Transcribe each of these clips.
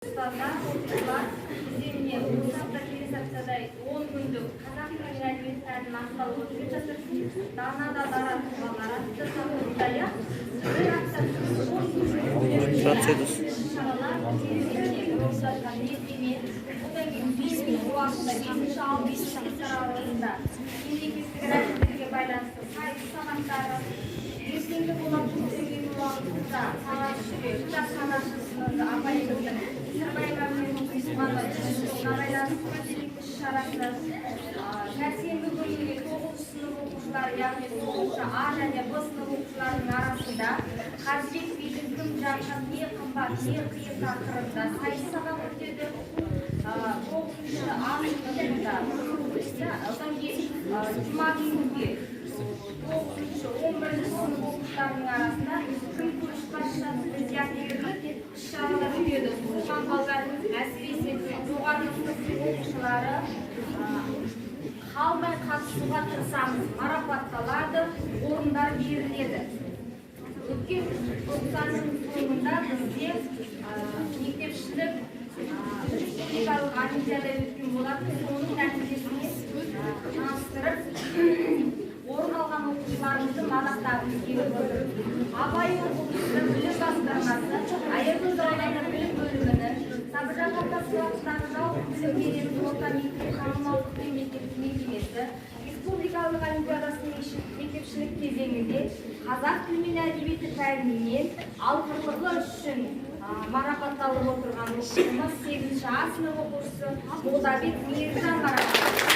Тұлғалар бізде осы апта келесі аптадай 10 күндік қазақ тілі мен әдебиеті пәнінің апталығы өтіп жатыр. Дана Дара тұлғалар атты тақырыпта бір апта шаралар орындалған ертемен одан кейін 5 минут уақытта 5-6 аралығында мемлекеттік рәсімдерге байланысты сайыс сағаттары ертеңгі болатын көтерген уақытында сағат 3-те кітапханашысының апайымыздың Сәрсенбі күнінде 9 сынып оқушылары, яғни 9-шы А және Б сынып оқушыларының арасында Қазбек бидің кім жақын, не қымбат, не қиын тақырыбында сайыс сабақ өтеді. 9-шы А сыныбында одан кейін жұма күнінде 9-шы 11-ші сынып оқушыларының арасында кім көшбасшысы зияткерлік іс-шаралар өтеді. Оған балалар әсіресе жоғары сынып оқушылары қалмай қатысуға тырысамыз, марапатталады, орындар беріледі. Өткен 90-ның соңында бізде мектепшілік республикалық олимпиада өткен болатын, соның нәтижесіне таныстырып, орын алған оқушыларымызды мадақтағымыз келіп отыр. Абай облыстық білім басқармасы, Аягөз ауданы білім бөлімінің, Сабыржан Қапасов атындағы жалпы білім беретін орта мектеп танымалдық мекемесі республикалық олимпиадасының мектепшілік кезеңінде қазақ тілі мен әдебиеті пәнінен алғырлығы үшін марапатталып отырған оқушымыз 8-ші А сынып оқушысы Молдабек Мейіржан марапатталды.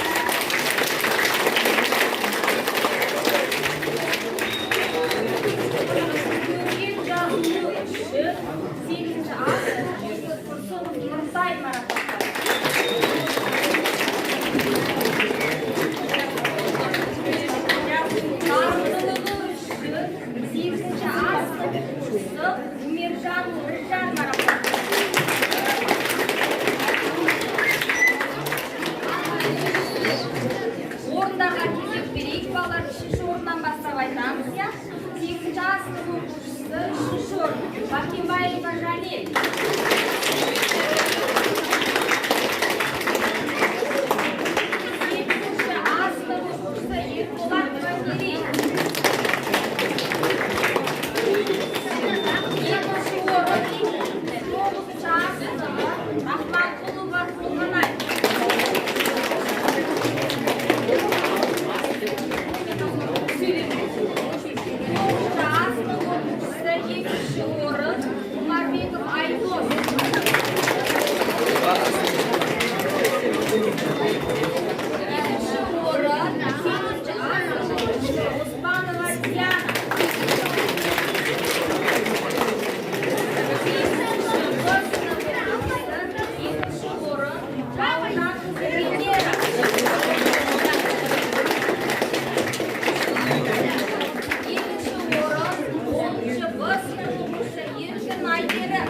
Орындарға кезек берейік, балалар 3-ші орыннан бастап айтамыз, 8-ші А сынып оқушысы 3-ші орын Бакимбаева Жалел. 8-ші А сынып оқушысы Ерболат Бакирей. 7-ші орын 9-ші А сыныбы Рахманқұлова Толғанай. 2-ші орын Умарбеков Айдос. 2-ші орын 8-ші А сыныбы Оспанова Диана. 7-ші орын Бауыржан Венера. 7-ші орын 10-ші Б сынып оқушысы Еркін Айдері.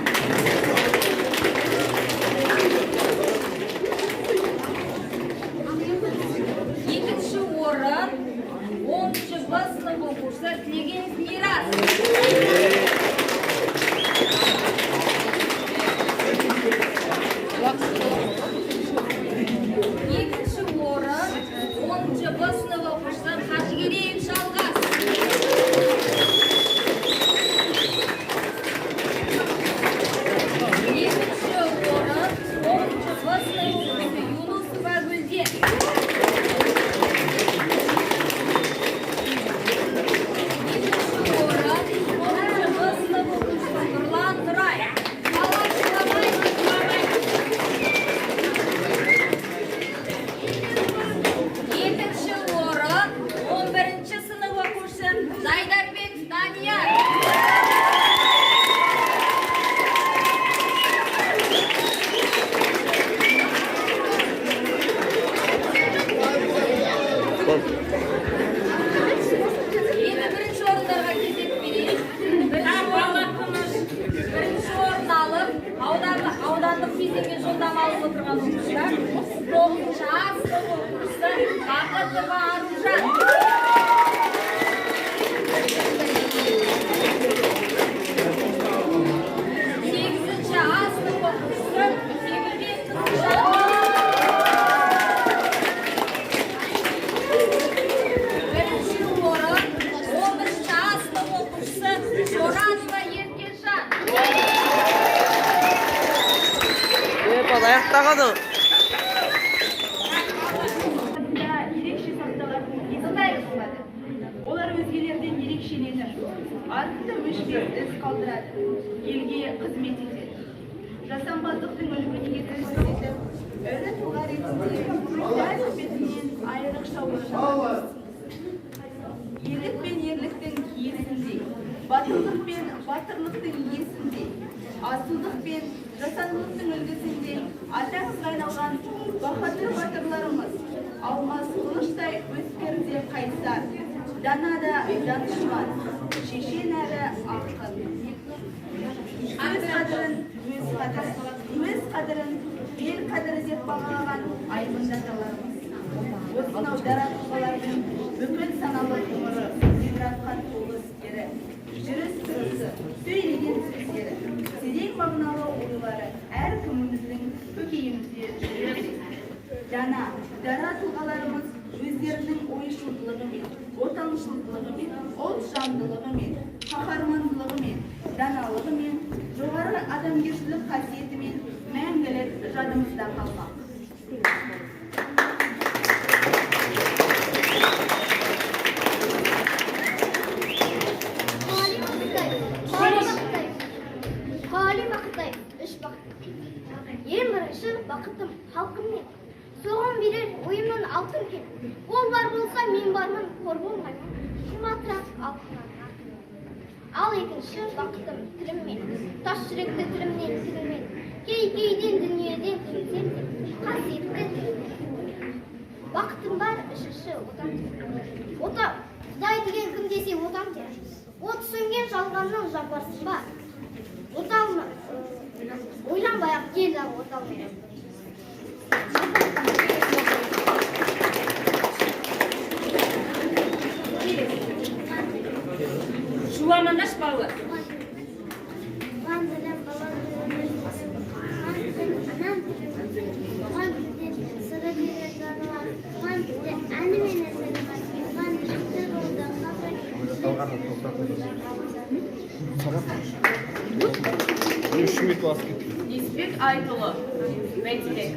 2-ші орын 10-ші Б сынып оқушысы Тілеген Мирас. 2-ші орын 10-ші Б сынып оқушысы Қажыгереев Жалғас. 2-ші орын 10-ші Б сынып оқушысы Юнусова Гүлден. 2-ші орын 10-ші Б сынып оқушысы Нұрлан Нұрай. 7-ші орын 11-ші сынып оқушысы Зайдарбек Данияр. 1-ші орындарға кезек берейік. 1-ші орын алып, аудандық кезеңге жолдама алып отырған оқушылар 9-ші А сынып оқушысы Бақытова Аружан. 8-ші А сынып оқушысы аяқтағаны. Ерекше сақталатын есімдер болады. Олар өзгелерден ерекшеленіп, артында өшпес із қалдырады, елге қызмет етеді. Жасампаздықтың үлгіге көрсетіп, ірі тұлға ретінде дәл бетінен айрықша орын. Ерлік пен ерліктің киесіндей, батылдық пен батырлықтың иесіндей, асылдық пен жасандылықтың үлгісінде атаңызға айналған баһадүр батырларымыз, алмас қылыштай өткір де қайсар, дана да данышпан, шешен әрі ақын. Өз қадірін ел қадірі деп бағалаған айбынды аталарымыз. Осынау дара тұлғалардың бүкіл саналы ғұмыры ғибратқа толы істері, жүріс-тұрысы, сөйлеген сөздері, терең мағыналы ойлары әркіміміздің көкейімізде жүреді. Дара тұлғаларымыз өздерінің ойшылдылығымен, отаншылдығымен, ұлтжандылығымен, қаһармандылығымен, даналығымен, жоғары адамгершілік қасиетімен мәңгілік жадымызда қалмақ. Ең бірінші бақытым халқыммен, соған берер ойымның алтын кен. Ол бар болса, мен бармын, қор болмаймын, қымбатырақ алтыннан артын. Ал екінші бақытым тіліммен, тас жүректі тілімнен тіліммен, кей-кейден дүниеден түнсем, қасиетті тіліммен. Бақытым бар үшінші отан. Құдай деген кім десе отан дер. От сөнген жалғанның жапарсың ба? Оталмы? Ойланбай-ақ келді отал берем. Шуламандаш балалар. Неспек айтылы, бәйтілек.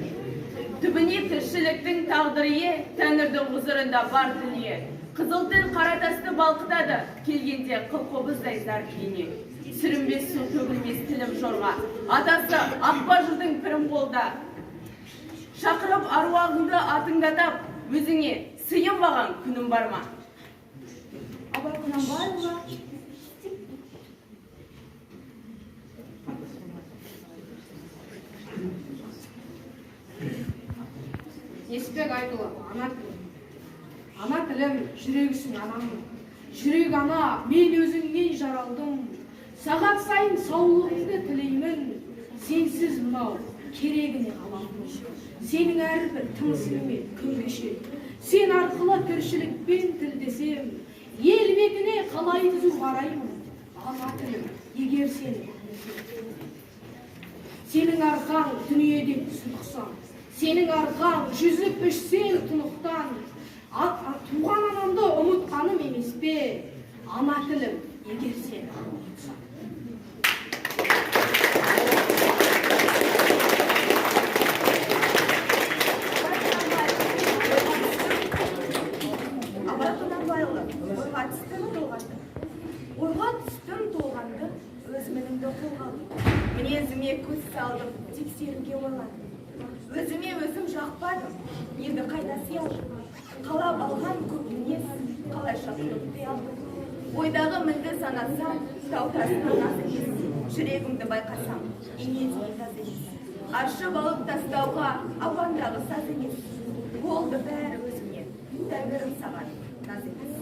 Түбіне тіршіліктің тағдырые, тәңірдің ғұзырында бар дүние. Қызыл тіл қаратасты балқытады, келгенде қылқобыздай зар күйіне. Сүрінбес су төгілмес тілім жорға, атасы ақпа жырдың пірім қолда. Шақырып аруағыңды атыңдатап, өзіңе сыйым баған күнім бар ма? Абай Құнанбайұлы. Неспек айтылы, ана тілім, жүрегісің анамның. Жүрек ана, мен өзіңнен жаралдым. Сағат сайын саулығыңды тілеймін. Сенсіз мынау керегіне қаламын. Сенің әрбір тынысыңмен күн кешем. Сен арқылы тіршілікпен тілдесем. Ел бетіне қалай түзу қараймын. Ана тілім, егер сенің арқаң дүниеде сұлықсан. Сенің арқаң жүзіп ішсең тұнықтан, туған анамды ұмытқаным емес пе, ана тілім, егер сен ұмытсаң. Абай Құнанбайұлы, ойға түстім толғанды, өз мінімді қолға алдым. Мінезіме көз салдым, тексеруге ойладым. Өзіме өзім жақпадым, енді қайда сиялдым. Қалап алған көп мінез, қалайша құлып қиялдым. Ойдағы мінді санасам, тау тасынан наз емес, жүрегімді байқасам, инедей таз емес. Аршып алып тастауға апандағы саз емес, болды бәрі өзіңе, тәңірім саған наз емес.